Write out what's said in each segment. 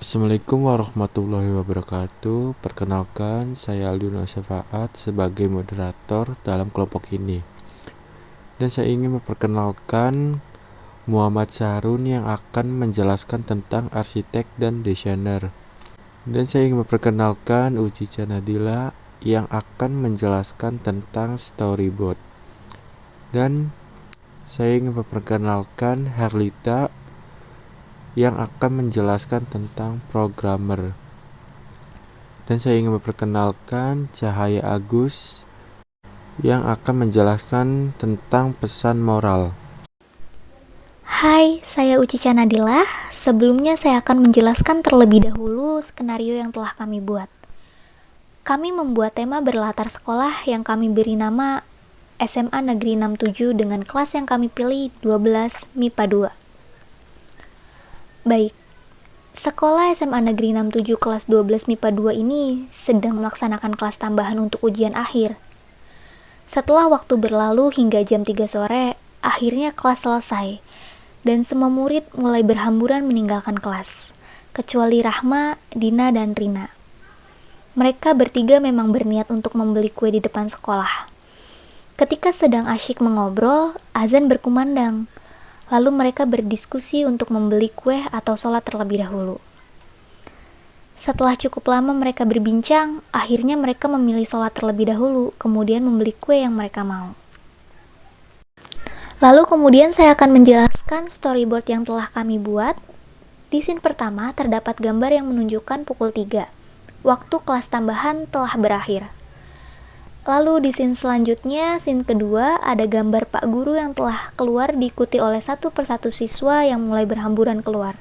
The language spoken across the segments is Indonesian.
Assalamualaikum warahmatullahi wabarakatuh. Perkenalkan, saya Aldino Syafaat sebagai moderator dalam kelompok ini. Dan saya ingin memperkenalkan Muhammad Sarun yang akan menjelaskan tentang arsitek dan desainer. Dan saya ingin memperkenalkan Uci Canadila yang akan menjelaskan tentang storyboard. Dan saya ingin memperkenalkan Herlita yang akan menjelaskan tentang programmer. Dan saya ingin memperkenalkan Cahaya Agus yang akan menjelaskan tentang pesan moral. Hai, saya Ucica Nadila. Sebelumnya saya akan menjelaskan terlebih dahulu skenario yang telah kami buat. Kami membuat tema berlatar sekolah yang kami beri nama SMA Negeri 67 dengan kelas yang kami pilih 12 MIPA 2. Baik, sekolah SMA Negeri 67 kelas 12 MIPA 2 ini sedang melaksanakan kelas tambahan untuk ujian akhir. Setelah waktu berlalu hingga jam 3 sore, akhirnya kelas selesai. Dan semua murid mulai berhamburan meninggalkan kelas, kecuali Rahma, Dina, dan Rina. Mereka bertiga memang berniat untuk membeli kue di depan sekolah. Ketika sedang asyik mengobrol, azan berkumandang. Lalu mereka berdiskusi untuk membeli kue atau sholat terlebih dahulu. Setelah cukup lama mereka berbincang, akhirnya mereka memilih sholat terlebih dahulu, kemudian membeli kue yang mereka mau. Lalu kemudian saya akan menjelaskan storyboard yang telah kami buat. Di scene pertama terdapat gambar yang menunjukkan pukul 3. Waktu kelas tambahan telah berakhir. Lalu di scene selanjutnya, scene kedua, ada gambar Pak Guru yang telah keluar diikuti oleh satu persatu siswa yang mulai berhamburan keluar.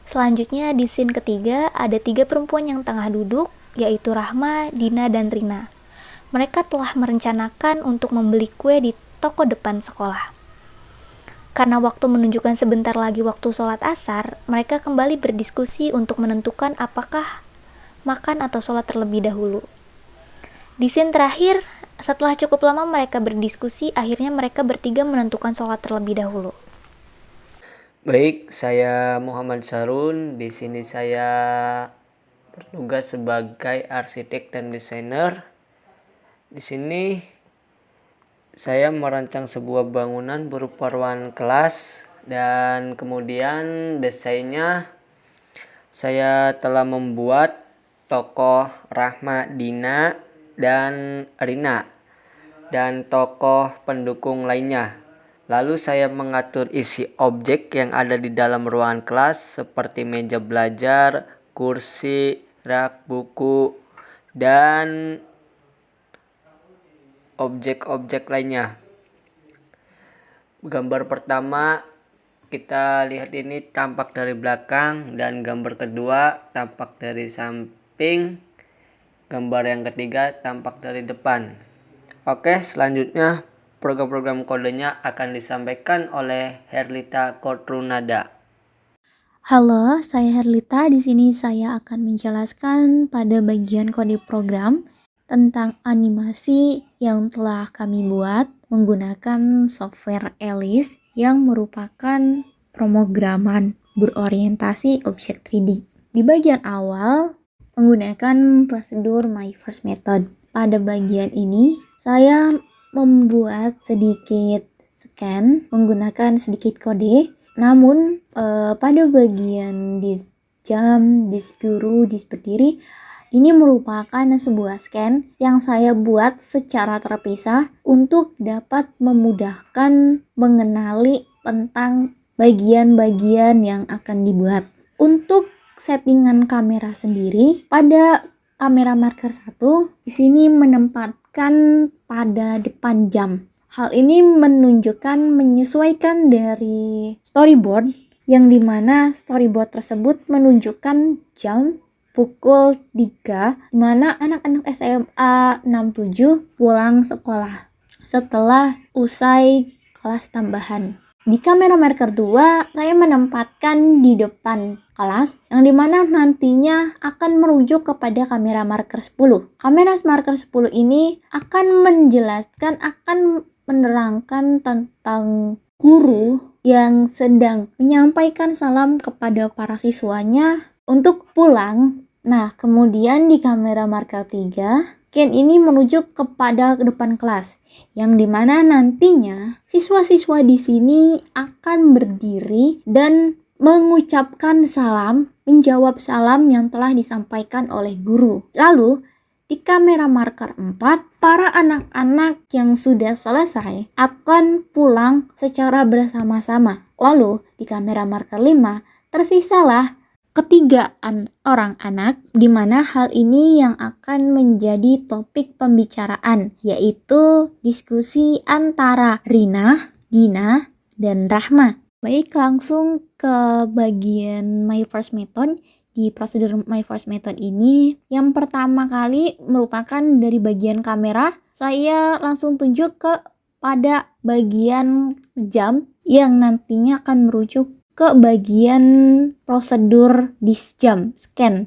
Selanjutnya di scene ketiga, ada 3 perempuan yang tengah duduk, yaitu Rahma, Dina, dan Rina. Mereka telah merencanakan untuk membeli kue di toko depan sekolah. Karena waktu menunjukkan sebentar lagi waktu sholat asar, mereka kembali berdiskusi untuk menentukan apakah makan atau sholat terlebih dahulu. Di scene terakhir, setelah cukup lama mereka berdiskusi, akhirnya mereka bertiga menentukan sholat terlebih dahulu. Baik, saya Muhammad Sarun. Di sini saya bertugas sebagai arsitek dan desainer. Di sini saya merancang sebuah bangunan berupa ruangan kelas dan kemudian desainnya saya telah membuat tokoh Rahma, Dina, dan Rina dan tokoh pendukung lainnya. Lalu saya mengatur isi objek yang ada di dalam ruangan kelas seperti meja belajar, kursi, rak buku, dan objek-objek lainnya. Gambar pertama kita lihat ini tampak dari belakang dan gambar kedua tampak dari samping. Gambar yang ketiga tampak dari depan. Oke, selanjutnya program-program kodenya akan disampaikan oleh Herlita Kotrunada. Halo, saya Herlita. Di sini saya akan menjelaskan pada bagian kode program tentang animasi yang telah kami buat menggunakan software Alice yang merupakan pemrograman berorientasi objek 3D. Di bagian awal menggunakan prosedur My First Method. Pada bagian ini saya membuat sedikit scan menggunakan sedikit kode. Namun pada bagian disk jam, disk guru, disk berdiri ini merupakan sebuah scan yang saya buat secara terpisah untuk dapat memudahkan mengenali tentang bagian-bagian yang akan dibuat. Untuk settingan kamera sendiri, pada kamera marker 1 di sini menempatkan pada depan jam. Hal ini menyesuaikan dari storyboard yang dimana storyboard tersebut menunjukkan jam pukul 3 dimana anak-anak SMA 67 pulang sekolah setelah usai kelas tambahan. Di kamera marker 2 saya menempatkan di depan kelas yang dimana nantinya akan merujuk kepada kamera marker 10. Kamera marker 10 ini akan menerangkan tentang guru yang sedang menyampaikan salam kepada para siswanya untuk pulang. Nah, kemudian di kamera marker 3, Ken ini menuju kepada depan kelas, yang dimana nantinya siswa-siswa di sini akan berdiri dan mengucapkan salam, menjawab salam yang telah disampaikan oleh guru. Lalu, di kamera marker 4, para anak-anak yang sudah selesai akan pulang secara bersama-sama. Lalu, di kamera marker 5, tersisalah ketiga orang anak, di mana hal ini yang akan menjadi topik pembicaraan, yaitu diskusi antara Rina, Dina, dan Rahma. Baik, langsung ke bagian My First Method. Di prosedur My First Method ini, yang pertama kali merupakan dari bagian kamera. Saya langsung tunjuk pada bagian jam yang nantinya akan merujuk ke bagian prosedur disjam, scan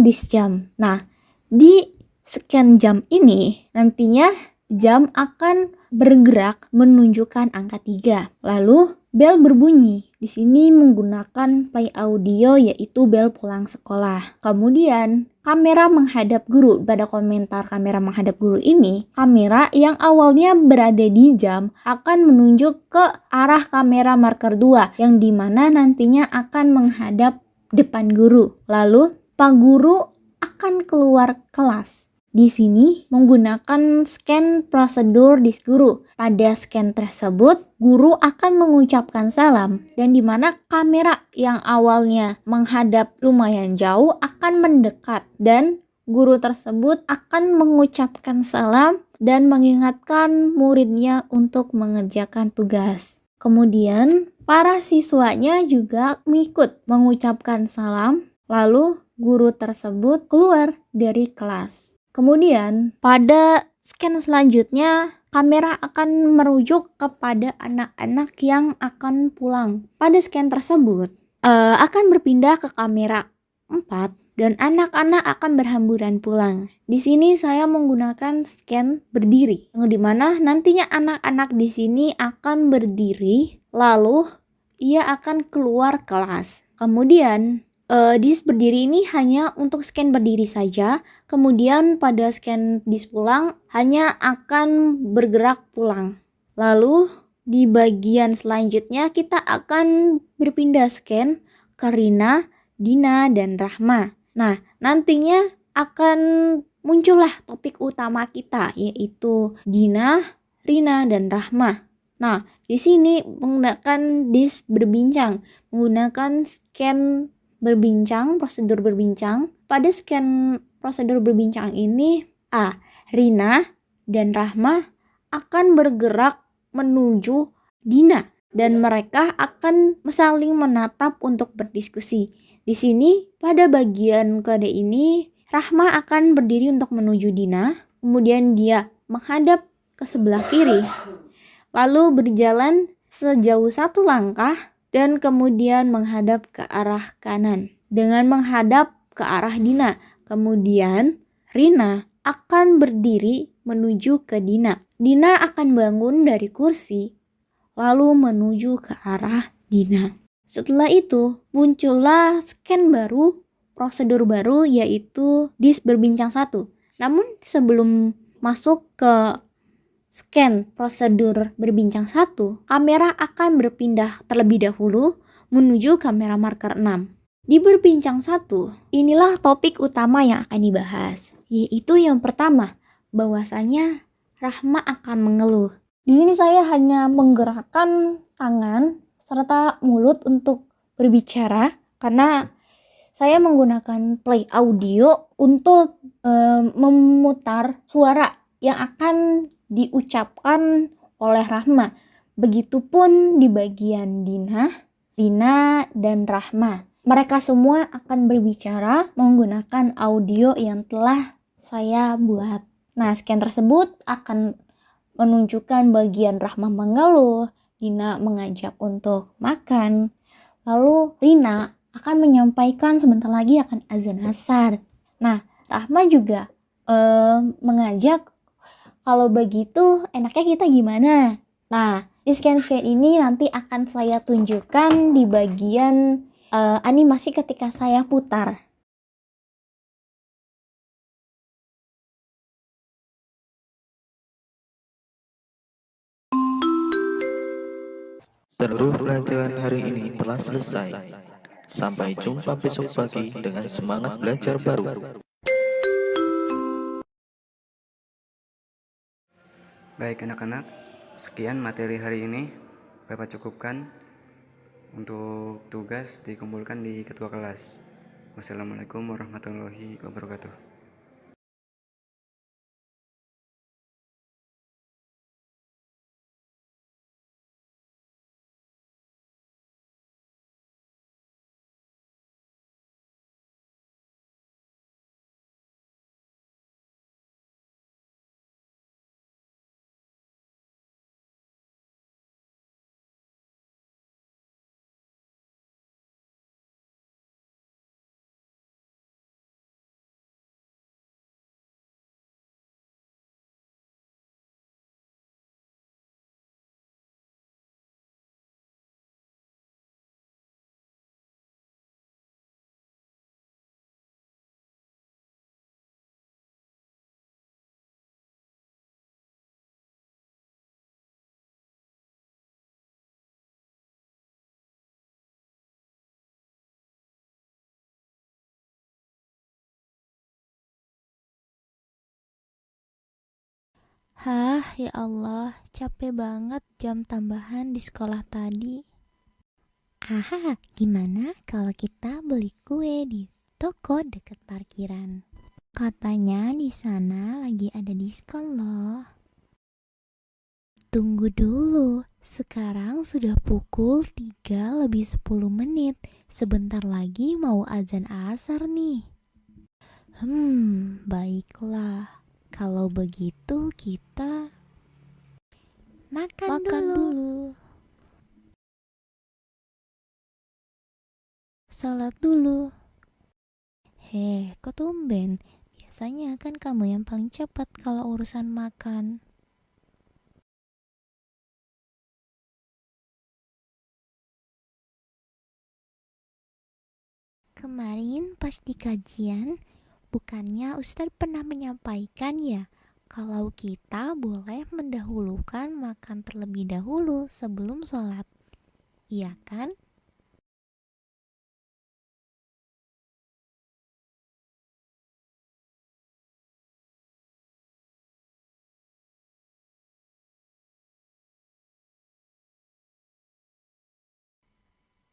disjam. Nah, di scan jam ini nantinya jam akan bergerak menunjukkan angka 3. Lalu bel berbunyi. Di sini menggunakan play audio, yaitu bel pulang sekolah. Kemudian kamera menghadap guru. Pada komentar kamera menghadap guru ini, kamera yang awalnya berada di jam akan menunjuk ke arah kamera marker 2, yang dimana nantinya akan menghadap depan guru. Lalu Pak Guru akan keluar kelas. Di sini menggunakan scan prosedur dis guru. Pada scan tersebut, guru akan mengucapkan salam, dan di mana kamera yang awalnya menghadap lumayan jauh akan mendekat, dan guru tersebut akan mengucapkan salam dan mengingatkan muridnya untuk mengerjakan tugas. Kemudian, para siswanya juga mengikut mengucapkan salam, lalu guru tersebut keluar dari kelas. Kemudian, pada scan selanjutnya, kamera akan merujuk kepada anak-anak yang akan pulang. Pada scan tersebut, akan berpindah ke kamera 4, dan anak-anak akan berhamburan pulang. Di sini saya menggunakan scan berdiri, yang dimana nantinya anak-anak di sini akan berdiri, lalu ia akan keluar kelas. Kemudian, dis berdiri ini hanya untuk scan berdiri saja. Kemudian pada scan dis pulang hanya akan bergerak pulang. Lalu di bagian selanjutnya kita akan berpindah scan ke Rina, Dina, dan Rahma. Nah, nantinya akan muncullah topik utama kita, yaitu Dina, Rina, dan Rahma. Nah, di sini menggunakan dis berbincang, menggunakan scan berbincang, prosedur berbincang. Pada scan prosedur berbincang ini, Rina dan Rahma akan bergerak menuju Dina, dan mereka akan saling menatap untuk berdiskusi. Di sini, pada bagian kode ini, Rahma akan berdiri untuk menuju Dina, kemudian dia menghadap ke sebelah kiri, lalu berjalan sejauh 1 langkah, dan kemudian menghadap ke arah kanan dengan menghadap ke arah Dina. Kemudian Rina akan berdiri menuju ke Dina. Dina akan bangun dari kursi lalu menuju ke arah Dina. Setelah itu muncullah scan baru, prosedur baru, yaitu dis berbincang 1. Namun sebelum masuk ke scan prosedur berbincang 1, kamera akan berpindah terlebih dahulu menuju kamera marker 6. Di berbincang 1, inilah topik utama yang akan dibahas, yaitu yang pertama, bahwasanya Rahma akan mengeluh. Di sini saya hanya menggerakkan tangan serta mulut untuk berbicara, karena saya menggunakan play audio untuk memutar suara yang akan diucapkan oleh Rahma. Begitupun di bagian Dina, Rina, dan Rahma. Mereka semua akan berbicara menggunakan audio yang telah saya buat. Nah, scan tersebut akan menunjukkan bagian Rahma mengeluh, Dina mengajak untuk makan, lalu Rina akan menyampaikan sebentar lagi akan azan asar. Nah, Rahma juga mengajak, kalau begitu enaknya kita gimana? Nah, Di scan-scan ini nanti akan saya tunjukkan di bagian animasi ketika saya putar. Seluruh pelajaran hari ini telah selesai. Sampai jumpa besok pagi dengan semangat belajar baru. Baik anak-anak, sekian materi hari ini. Bapak cukupkan. Untuk tugas dikumpulkan di ketua kelas. Wassalamualaikum warahmatullahi wabarakatuh. Hah, ya Allah, capek banget jam tambahan di sekolah tadi. Gimana kalau kita beli kue di toko dekat parkiran? Katanya di sana lagi ada diskon loh. Tunggu dulu, sekarang sudah pukul 3 lebih 10 menit. Sebentar lagi mau azan asar nih. Baiklah. Kalau begitu kita makan dulu. Salat dulu. Kok tumben? Biasanya kan kamu yang paling cepat kalau urusan makan. Kemarin pas di kajian, bukannya Ustadz pernah menyampaikan ya, kalau kita boleh mendahulukan makan terlebih dahulu sebelum sholat. Iya kan?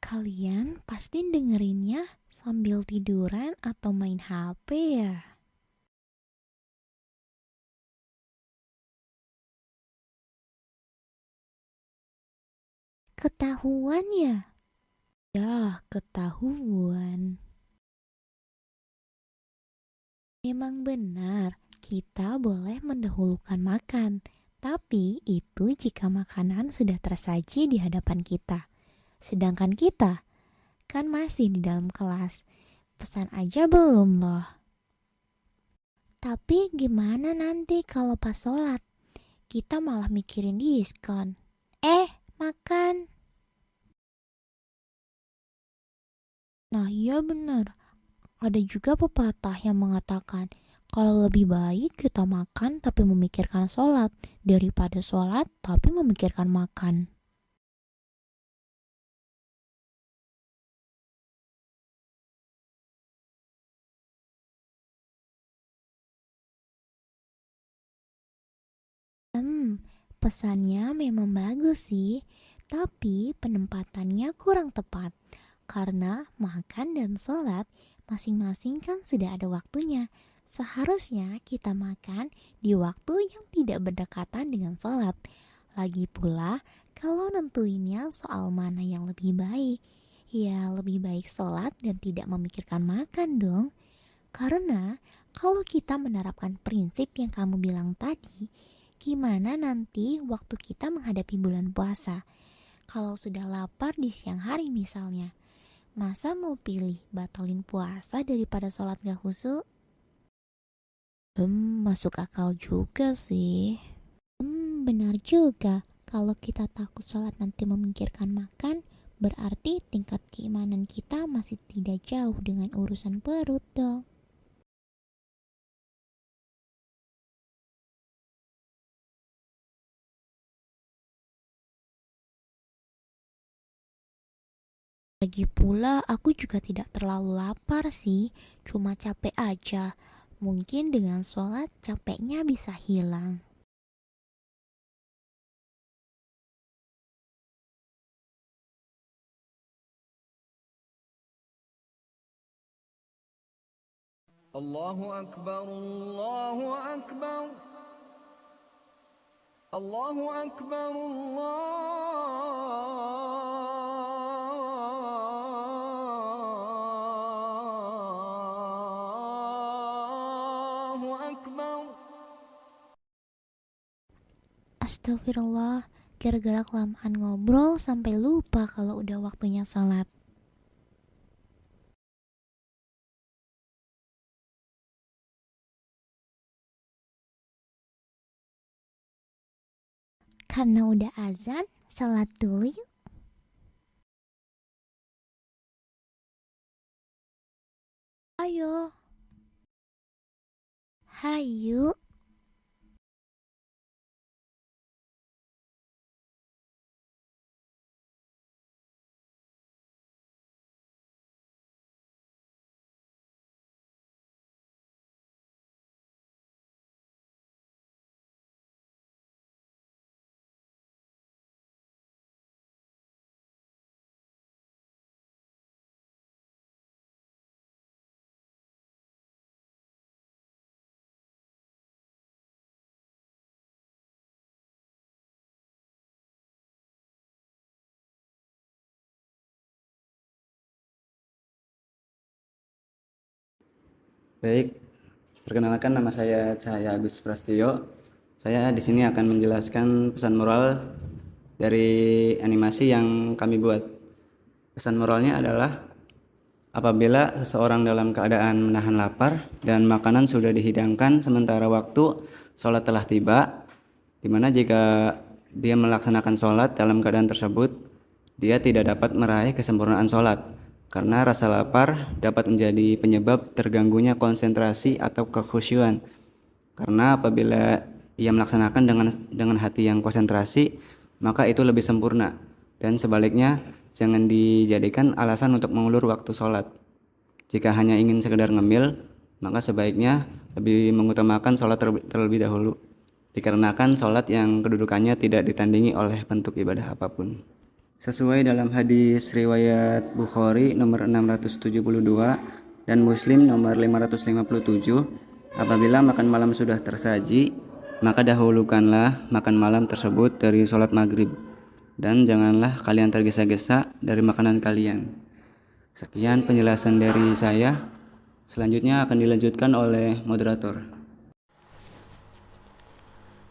Kalian pasti dengerinnya sambil tiduran atau main HP ya? Ketahuan ya? Ya, ketahuan. Memang benar, kita boleh mendahulukan makan. Tapi itu jika makanan sudah tersaji di hadapan kita. Sedangkan kita kan masih di dalam kelas. Pesan aja belum loh. Tapi gimana nanti kalau pas sholat? Kita malah mikirin diskon. Makan. Nah iya benar. Ada juga pepatah yang mengatakan kalau lebih baik kita makan tapi memikirkan sholat daripada sholat tapi memikirkan makan. Pesannya memang bagus sih, tapi penempatannya kurang tepat. Karena makan dan sholat masing-masing kan sudah ada waktunya. Seharusnya kita makan di waktu yang tidak berdekatan dengan sholat. Lagi pula, kalau nentuinnya soal mana yang lebih baik, ya lebih baik sholat dan tidak memikirkan makan dong. Karena kalau kita menerapkan prinsip yang kamu bilang tadi, gimana nanti waktu kita menghadapi bulan puasa? Kalau sudah lapar di siang hari misalnya, masa mau pilih batalin puasa daripada sholat gak khusyuk? Masuk akal juga sih. Benar juga. Kalau kita takut sholat nanti memikirkan makan, berarti tingkat keimanan kita masih tidak jauh dengan urusan perut dong. Lagi pula aku juga tidak terlalu lapar sih, cuma capek aja. Mungkin dengan sholat capeknya bisa hilang. الله أكبر الله أكبر الله أكبر الله أكبر. Astagfirullah, gara-gara kelamaan ngobrol sampai lupa kalau udah waktunya sholat. Karena udah azan, sholat dulu yuk. Ayo. Hayu. Baik, perkenalkan nama saya Cahaya Agus Prastio. Saya di sini akan menjelaskan pesan moral dari animasi yang kami buat. Pesan moralnya adalah apabila seseorang dalam keadaan menahan lapar dan makanan sudah dihidangkan sementara waktu sholat telah tiba, dimana jika dia melaksanakan sholat dalam keadaan tersebut, dia tidak dapat meraih kesempurnaan sholat karena rasa lapar dapat menjadi penyebab terganggunya konsentrasi atau kekhusyuan. Karena apabila ia melaksanakan dengan hati yang konsentrasi, maka itu lebih sempurna. Dan sebaliknya, jangan dijadikan alasan untuk mengulur waktu sholat. Jika hanya ingin sekedar ngemil, maka sebaiknya lebih mengutamakan sholat terlebih dahulu, dikarenakan sholat yang kedudukannya tidak ditandingi oleh bentuk ibadah apapun. Sesuai dalam hadis riwayat Bukhari nomor 672 dan Muslim nomor 557, apabila makan malam sudah tersaji, maka dahulukanlah makan malam tersebut dari sholat maghrib, dan janganlah kalian tergesa-gesa dari makanan kalian. Sekian penjelasan dari saya. Selanjutnya akan dilanjutkan oleh moderator.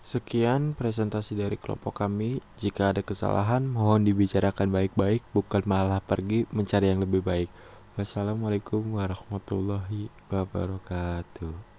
Sekian presentasi dari kelompok kami. Jika ada kesalahan, mohon dibicarakan baik-baik, bukan malah pergi mencari yang lebih baik. Wassalamualaikum warahmatullahi wabarakatuh.